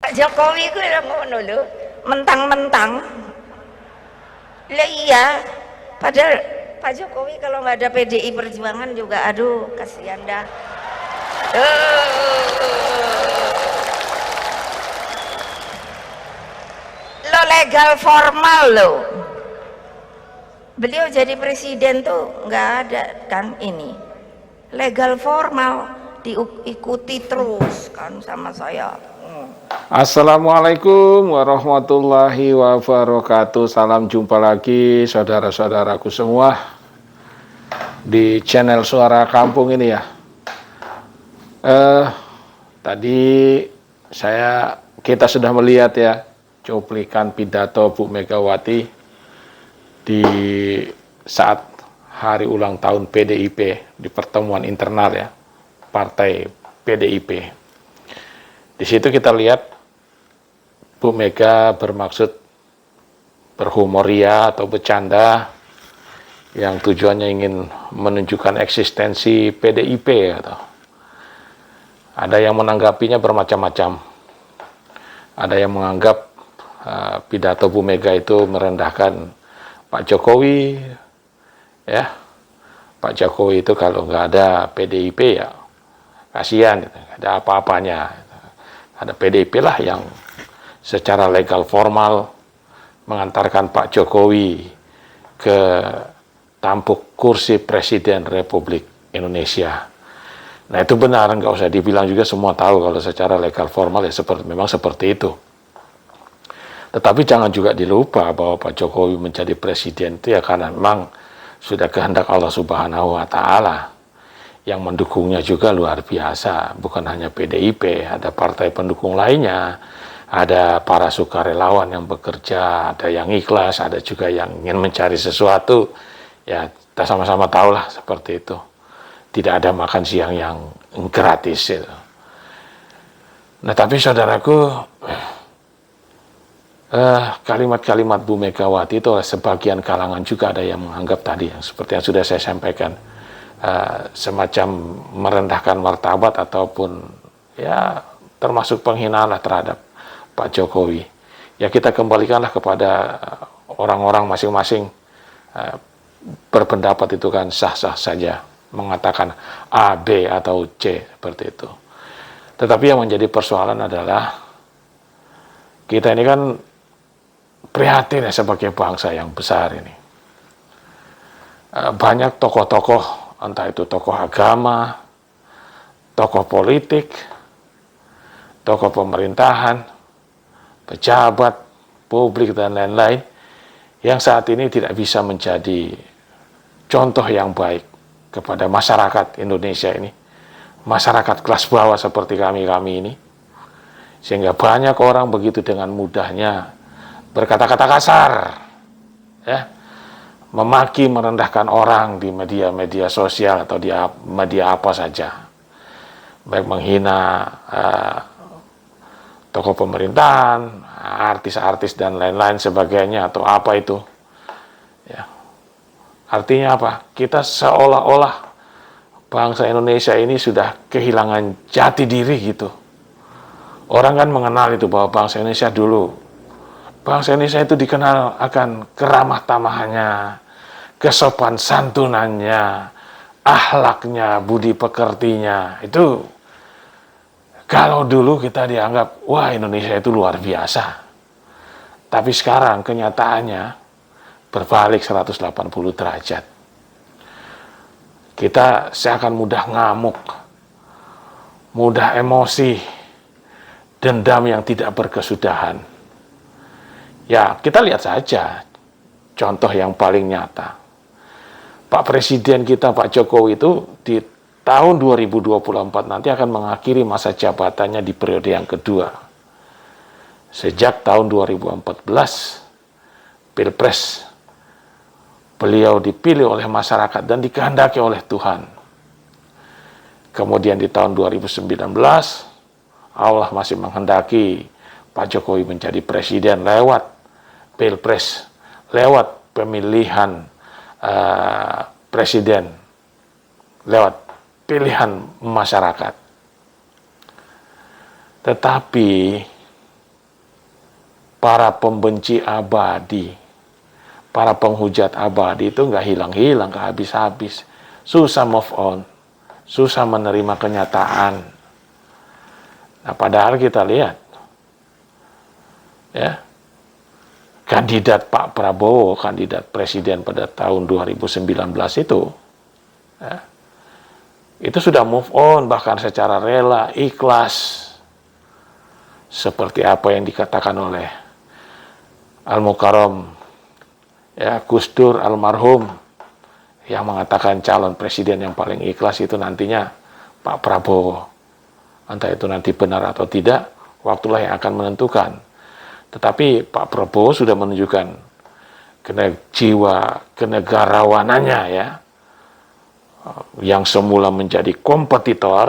Pak Jokowi ku lho ngono lho, mentang-mentang. Lah iya, padahal Pak Jokowi kalau nggak ada PDI Perjuangan juga aduh kasihan dah. Lo legal formal lo. Beliau jadi presiden tuh nggak ada kan ini. Legal formal diikuti terus kan sama saya. Assalamualaikum warahmatullahi wabarakatuh. Salam jumpa lagi saudara-saudaraku semua di channel Suara Kampung ini ya. Tadi kita sudah melihat ya cuplikan pidato Bu Megawati di saat hari ulang tahun PDIP di pertemuan internal ya Partai PDIP. Di situ kita lihat Bu Mega bermaksud berhumoria atau bercanda yang tujuannya ingin menunjukkan eksistensi PDIP gitu. Ada yang menanggapinya bermacam-macam. Ada yang menganggap pidato Bu Mega itu merendahkan Pak Jokowi, ya. Pak Jokowi itu kalau nggak ada PDIP ya kasihan, gitu. Nggak ada apa-apanya. Ada PDIP lah yang secara legal formal mengantarkan Pak Jokowi ke tampuk kursi Presiden Republik Indonesia. Nah itu benar, nggak usah dibilang juga, semua tahu kalau secara legal formal ya memang seperti itu. Tetapi jangan juga dilupa bahwa Pak Jokowi menjadi presiden itu ya karena memang sudah kehendak Allah Subhanahu wa Ta'ala. Yang mendukungnya juga luar biasa, bukan hanya PDIP, ada partai pendukung lainnya, ada para sukarelawan yang bekerja, ada yang ikhlas, ada juga yang ingin mencari sesuatu. Ya kita sama-sama tahu lah seperti itu. Tidak ada makan siang yang gratis itu. Nah tapi saudaraku, kalimat-kalimat Bu Megawati itu oleh sebagian kalangan juga ada yang menganggap tadi, seperti yang sudah saya sampaikan, semacam merendahkan martabat ataupun ya termasuk penghinaan lah terhadap Pak Jokowi. Ya kita kembalikanlah kepada orang-orang masing-masing, berpendapat itu kan sah-sah saja, mengatakan A, B, atau C seperti itu. Tetapi yang menjadi persoalan adalah kita ini kan prihatin ya sebagai bangsa yang besar ini. Banyak tokoh-tokoh, entah itu tokoh agama, tokoh politik, tokoh pemerintahan, pejabat publik dan lain-lain yang saat ini tidak bisa menjadi contoh yang baik kepada masyarakat Indonesia ini, masyarakat kelas bawah seperti kami-kami ini, sehingga banyak orang begitu dengan mudahnya berkata-kata kasar, ya, memaki, merendahkan orang di media-media sosial atau di media apa saja, baik menghina tokoh pemerintahan, artis-artis dan lain-lain sebagainya atau apa itu, ya. Artinya apa? Kita seolah-olah bangsa Indonesia ini sudah kehilangan jati diri gitu. Orang kan mengenal itu bahwa bangsa Indonesia dulu, bangsa Indonesia itu dikenal akan keramah tamahannya, kesopan santunannya, akhlaknya, budi pekertinya. Itu kalau dulu kita dianggap, wah Indonesia itu luar biasa. Tapi sekarang kenyataannya berbalik 180 derajat. Kita seakan mudah ngamuk, mudah emosi, dendam yang tidak berkesudahan. Ya, kita lihat saja contoh yang paling nyata. Pak Presiden kita, Pak Jokowi itu di tahun 2024 nanti akan mengakhiri masa jabatannya di periode yang kedua. Sejak tahun 2014, Pilpres, beliau dipilih oleh masyarakat dan dikehendaki oleh Tuhan. Kemudian di tahun 2019, Allah masih menghendaki Pak Jokowi menjadi presiden lewat Pilpres, lewat pemilihan presiden, lewat pilihan masyarakat. Tetapi para pembenci abadi, para penghujat abadi itu nggak hilang-hilang, nggak habis-habis. Susah move on, susah menerima kenyataan. Nah, padahal kita lihat, ya, kandidat Pak Prabowo, kandidat presiden pada tahun 2019 itu, ya, itu sudah move on, bahkan secara rela, ikhlas. Seperti apa yang dikatakan oleh Al-Mukarram, ya, Gus Dur almarhum, yang mengatakan calon presiden yang paling ikhlas itu nantinya Pak Prabowo. Entah itu nanti benar atau tidak, waktulah yang akan menentukan. Tetapi Pak Prabowo sudah menunjukkan jiwa kenegarawanannya, ya, yang semula menjadi kompetitor,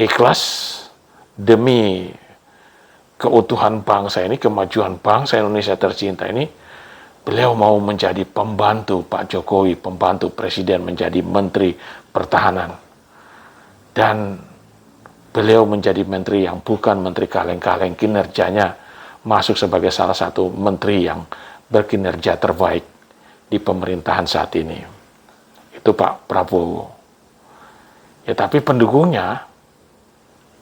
ikhlas demi keutuhan bangsa ini, kemajuan bangsa Indonesia tercinta ini. Beliau mau menjadi pembantu Pak Jokowi, pembantu presiden, menjadi menteri pertahanan. Dan beliau menjadi menteri yang bukan menteri kaleng-kaleng, kinerjanya masuk sebagai salah satu menteri yang berkinerja terbaik di pemerintahan saat ini. Itu Pak Prabowo. Ya, tapi pendukungnya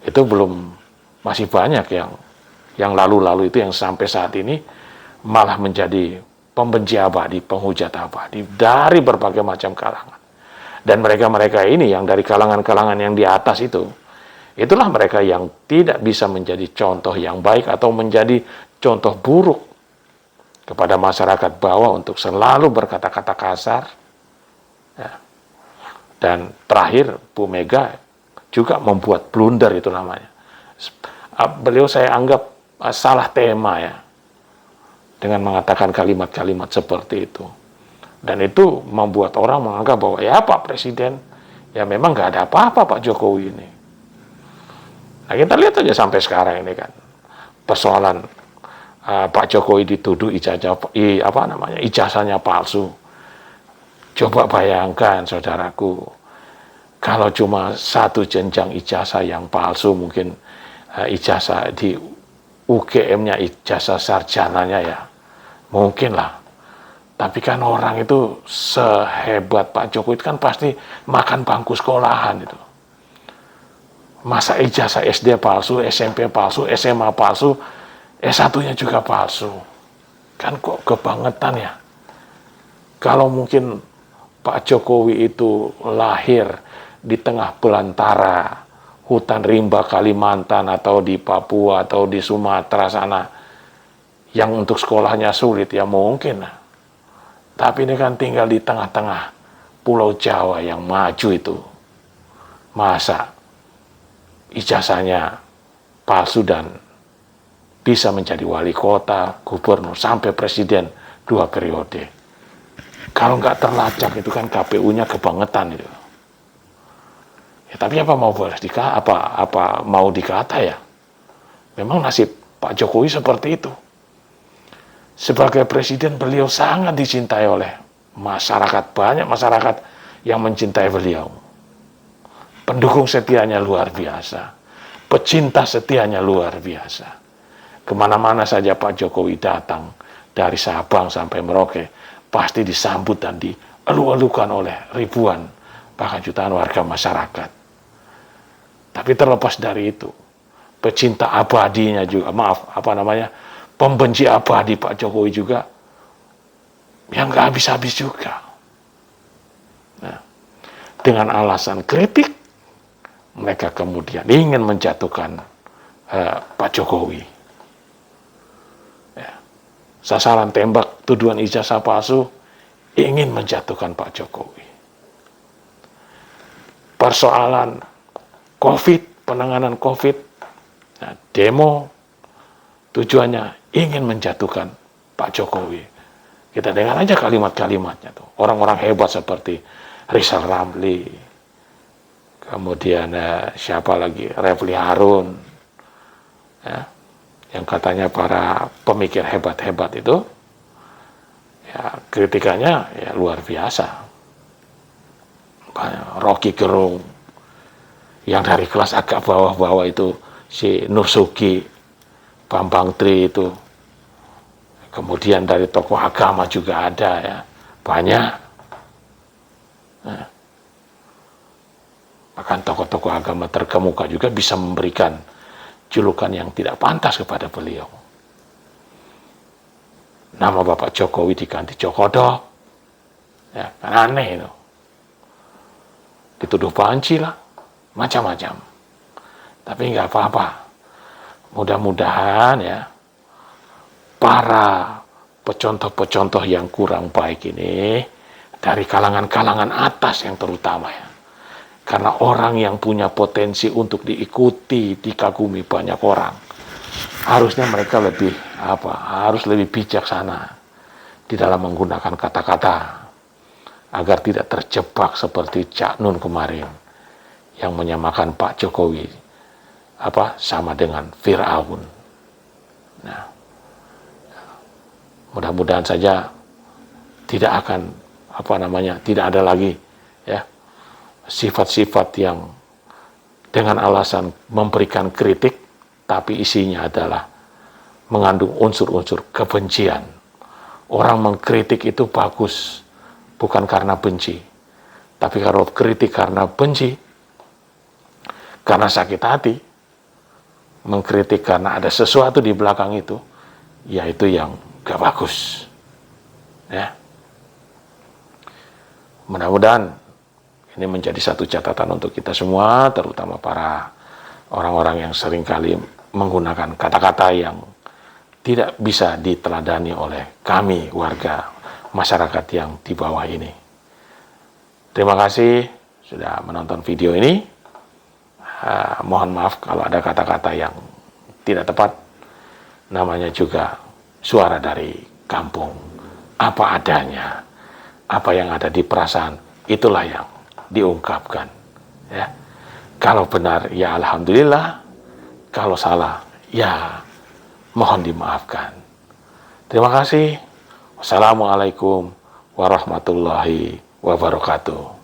itu belum, masih banyak yang lalu-lalu itu yang sampai saat ini malah menjadi pembenci abadi, penghujat abadi dari berbagai macam kalangan. Dan mereka-mereka ini yang dari kalangan-kalangan yang di atas itu, itulah mereka yang tidak bisa menjadi contoh yang baik atau menjadi contoh buruk kepada masyarakat bawah untuk selalu berkata-kata kasar. Ya. Dan terakhir, Bu Mega juga membuat blunder, itu namanya. Beliau saya anggap salah tema, ya, dengan mengatakan kalimat-kalimat seperti itu. Dan itu membuat orang menganggap bahwa ya Pak Presiden, ya memang nggak ada apa-apa Pak Jokowi ini. Nah, kita lihat aja sampai sekarang ini kan, persoalan Pak Jokowi dituduh ijazahnya palsu. Coba bayangkan saudaraku, kalau cuma satu jenjang ijazah yang palsu, mungkin ijazah di UGM-nya, ijazah sarjananya, ya mungkin lah. Tapi kan orang itu sehebat Pak Jokowi itu kan pasti makan bangku sekolahan itu. Masa ijazah SD palsu, SMP palsu, SMA palsu, S1-nya juga palsu. Kan kok kebangetan, ya. Kalau mungkin Pak Jokowi itu lahir di tengah belantara hutan rimba Kalimantan atau di Papua atau di Sumatera sana, yang untuk sekolahnya sulit, ya mungkin. Tapi ini kan tinggal di tengah-tengah Pulau Jawa yang maju itu. Masa ijazahnya palsu dan bisa menjadi wali kota, gubernur, sampai presiden 2 periode. Kalau nggak terlacak itu kan KPU-nya kebangetan itu. Ya, tapi apa mau dikata, ya? Memang nasib Pak Jokowi seperti itu. Sebagai presiden beliau sangat dicintai oleh masyarakat, banyak masyarakat yang mencintai beliau. Pendukung setianya luar biasa, pecinta setianya luar biasa. Kemana-mana saja Pak Jokowi datang, dari Sabang sampai Merauke, pasti disambut dan dielu-elukan oleh ribuan, bahkan jutaan warga masyarakat. Tapi terlepas dari itu, pecinta abadinya juga, pembenci abadi Pak Jokowi juga, yang nggak habis-habis juga. Nah, dengan alasan kritik, mereka kemudian ingin menjatuhkan Pak Jokowi. Ya. Sasaran tembak, tuduhan ijazah palsu, ingin menjatuhkan Pak Jokowi. Persoalan COVID, penanganan COVID, nah, demo, tujuannya ingin menjatuhkan Pak Jokowi. Kita dengar aja kalimat-kalimatnya tuh. Orang-orang hebat seperti Rizal Ramli, kemudian siapa lagi, Refli Harun, ya, yang katanya para pemikir hebat-hebat itu, ya kritikannya ya luar biasa. Rocky Gerung, yang dari kelas agak bawah-bawah itu si Nur Sugi, Bambang Tri itu. Kemudian dari tokoh agama juga ada ya, banyak. Nah, bahkan tokoh-tokoh agama terkemuka juga bisa memberikan julukan yang tidak pantas kepada beliau. Nama Bapak Jokowi diganti Jokodok, ya kan aneh itu. Dituduh banci lah, macam-macam. Tapi nggak apa-apa. Mudah-mudahan ya para pecontoh-pecontoh yang kurang baik ini dari kalangan-kalangan atas yang terutama ya. Karena orang yang punya potensi untuk diikuti, dikagumi banyak orang, harusnya mereka harus lebih bijaksana di dalam menggunakan kata-kata agar tidak terjebak seperti Cak Nun kemarin yang menyamakan Pak Jokowi sama dengan Firaun. Nah, mudah-mudahan saja tidak akan tidak ada lagi ya sifat-sifat yang dengan alasan memberikan kritik tapi isinya adalah mengandung unsur-unsur kebencian. Orang mengkritik itu bagus bukan karena benci, tapi kalau kritik karena benci, karena sakit hati, mengkritik karena ada sesuatu di belakang itu, ya itu yang gak bagus. Ya. Mudah-mudahan ini menjadi satu catatan untuk kita semua, terutama para orang-orang yang seringkali menggunakan kata-kata yang tidak bisa diteladani oleh kami, warga masyarakat yang di bawah ini. Terima kasih sudah menonton video ini. Mohon maaf kalau ada kata-kata yang tidak tepat. Namanya juga suara dari kampung. Apa adanya, apa yang ada di perasaan, itulah yang diungkapkan. Ya. Kalau benar, ya alhamdulillah. Kalau salah, ya mohon dimaafkan. Terima kasih. Wassalamualaikum warahmatullahi wabarakatuh.